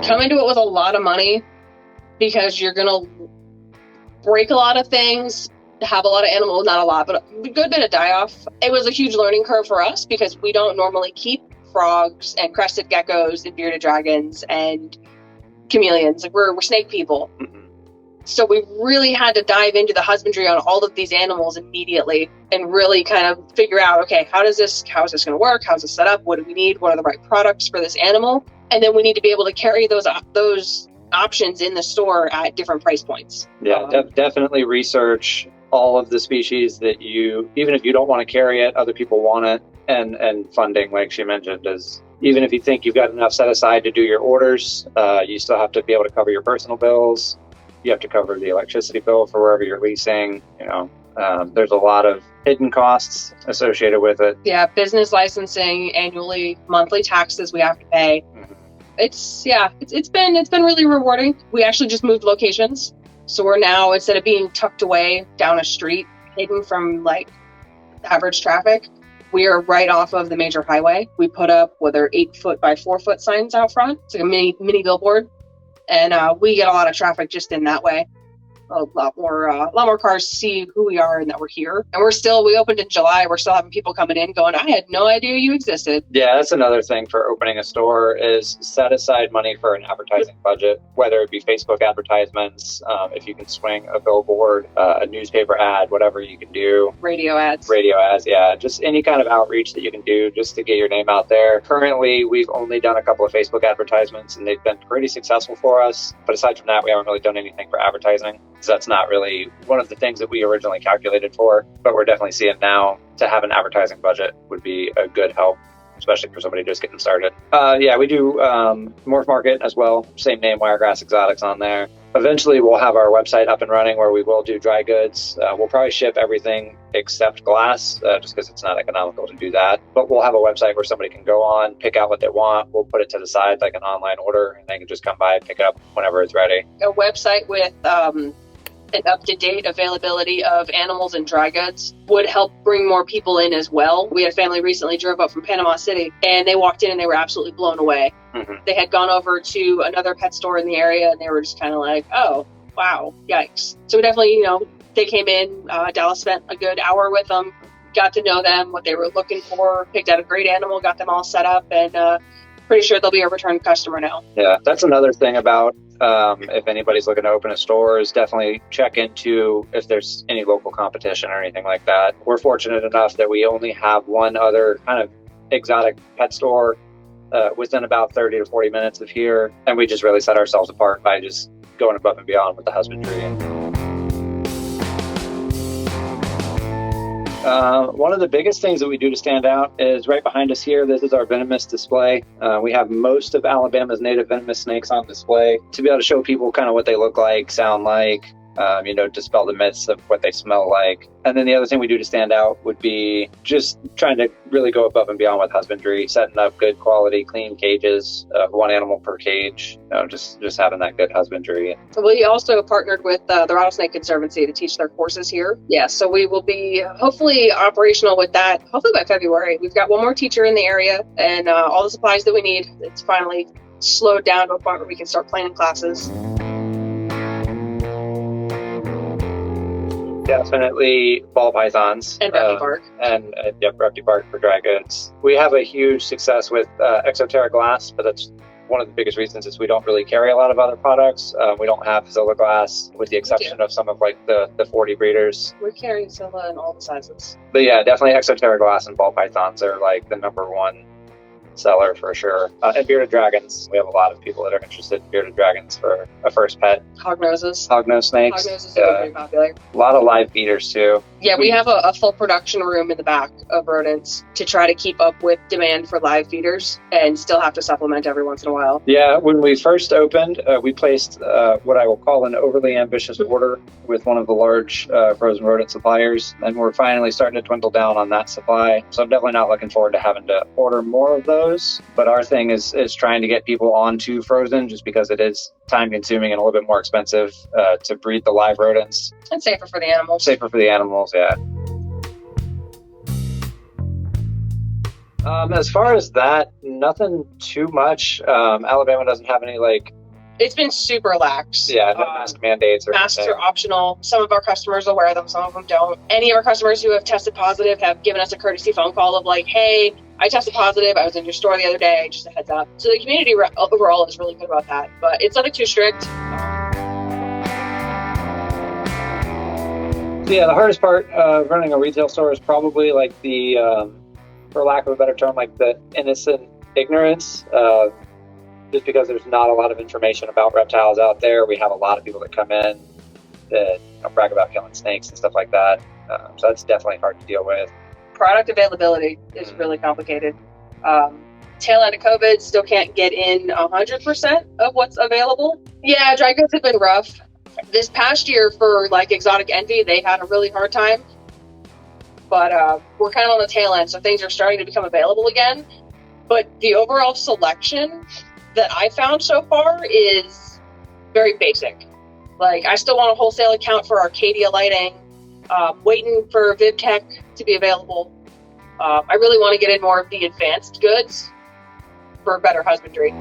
Come into it with a lot of money because you're going to break a lot of things, have a lot of animals, not a lot, but a good bit of die-off. It was a huge learning curve for us because we don't normally keep frogs and crested geckos and bearded dragons and chameleons. Like we're snake people. So we really had to dive into the husbandry on all of these animals immediately and really kind of figure out, okay, how is this going to work? How's this set up? What do we need? What are the right products for this animal? And then we need to be able to carry those options in the store at different price points. Yeah, definitely research all of the species that even if you don't want to carry it, other people want it. And funding, like she mentioned, is even if you think you've got enough set aside to do your orders, you still have to be able to cover your personal bills. You have to cover the electricity bill for wherever you're leasing. There's a lot of hidden costs associated with it. Yeah, business licensing, annually, monthly taxes we have to pay. It's been really rewarding. We actually just moved locations. So we're now, instead of being tucked away down a street, hidden from like average traffic, we are right off of the major highway. We put up, 8-foot by 4-foot signs out front. It's like a mini billboard. And we get a lot of traffic just in that way. A lot more cars see who we are and that we're here. And we opened in July. We're still having people coming in going, I had no idea you existed. Yeah, that's another thing for opening a store is set aside money for an advertising budget, whether it be Facebook advertisements, if you can swing a billboard, a newspaper ad, whatever you can do. Radio ads, yeah. Just any kind of outreach that you can do just to get your name out there. Currently, we've only done a couple of Facebook advertisements and they've been pretty successful for us. But aside from that, we haven't really done anything for advertising. So that's not really one of the things that we originally calculated for, but we're definitely seeing now to have an advertising budget would be a good help, especially for somebody just getting started. We do Morph Market as well. Same name, Wiregrass Exotics on there. Eventually, we'll have our website up and running where we will do dry goods. We'll probably ship everything except glass, just because it's not economical to do that. But we'll have a website where somebody can go on, pick out what they want. We'll put it to the side like an online order, and they can just come by and pick it up whenever it's ready. A website with an up-to-date availability of animals and dry goods would help bring more people in as well. We had a family recently drove up from Panama City, and they walked in and they were absolutely blown away. They had gone over to another pet store in the area, and they were just kind of like, oh, wow, yikes. So we definitely, they came in. Dallas spent a good hour with them, got to know them, what they were looking for, picked out a great animal, got them all set up, and pretty sure they'll be a return customer now. Yeah, that's another thing about if anybody's looking to open a store is definitely check into if there's any local competition or anything like that. We're fortunate enough that we only have one other kind of exotic pet store within about 30 to 40 minutes of here. And we just really set ourselves apart by just going above and beyond with the husbandry. One of the biggest things that we do to stand out is right behind us here. This is our venomous display. We have most of Alabama's native venomous snakes on display to be able to show people kind of what they look like, sound like, dispel the myths of what they smell like. And then the other thing we do to stand out would be just trying to really go above and beyond with husbandry, setting up good quality, clean cages, one animal per cage, just having that good husbandry. So we also partnered with the Rattlesnake Conservancy to teach their courses here. Yeah, so we will be hopefully operational with that, hopefully by February. We've got one more teacher in the area and all the supplies that we need. It's finally slowed down to a point where we can start planning classes. Definitely ball pythons. And Repti bark. And Repti bark for dry goods. We have a huge success with exoteric glass, but that's one of the biggest reasons is we don't really carry a lot of other products. We don't have Zilla glass, with the exception of some of like the 40 breeders. We're carrying Zilla in all the sizes. But yeah, definitely exoteric glass and ball pythons are like the number one seller for sure. And bearded dragons. We have a lot of people that are interested in bearded dragons for a first pet. Hognoses. Hognose snakes. Hognoses are very popular. A lot of live feeders too. Yeah, we have a full production room in the back of rodents to try to keep up with demand for live feeders and still have to supplement every once in a while. Yeah, when we first opened, we placed what I will call an overly ambitious order with one of the large frozen rodent suppliers, and we're finally starting to dwindle down on that supply. So I'm definitely not looking forward to having to order more of those. But our thing is trying to get people onto frozen just because it is time consuming and a little bit more expensive to breed the live rodents. And safer for the animals. Safer for the animals, yeah. As far as that, nothing too much. Alabama doesn't have any It's been super lax. no mask mandates or masks anything. are optional. Some of our customers will wear them, some of them don't. Any of our customers who have tested positive have given us a courtesy phone call of like, hey, I tested positive. I was in your store the other day. Just a heads up. So the community overall is really good about that, but it's nothing too strict. So yeah, the hardest part of running a retail store is probably like the, for lack of a better term, like the innocent ignorance. Just because there's not a lot of information about reptiles out there. We have a lot of people that come in that brag about killing snakes and stuff like that. So that's definitely hard to deal with. Product availability is really complicated. Tail end of COVID, still can't get in 100% of what's available. Yeah, dry goods have been rough. This past year for like Exotic Envy, they had a really hard time. But we're kind of on the tail end, so things are starting to become available again. But the overall selection that I found so far is very basic. Like, I still want a wholesale account for Arcadia lighting, waiting for VivTech to be available. I really want to get in more of the advanced goods for better husbandry.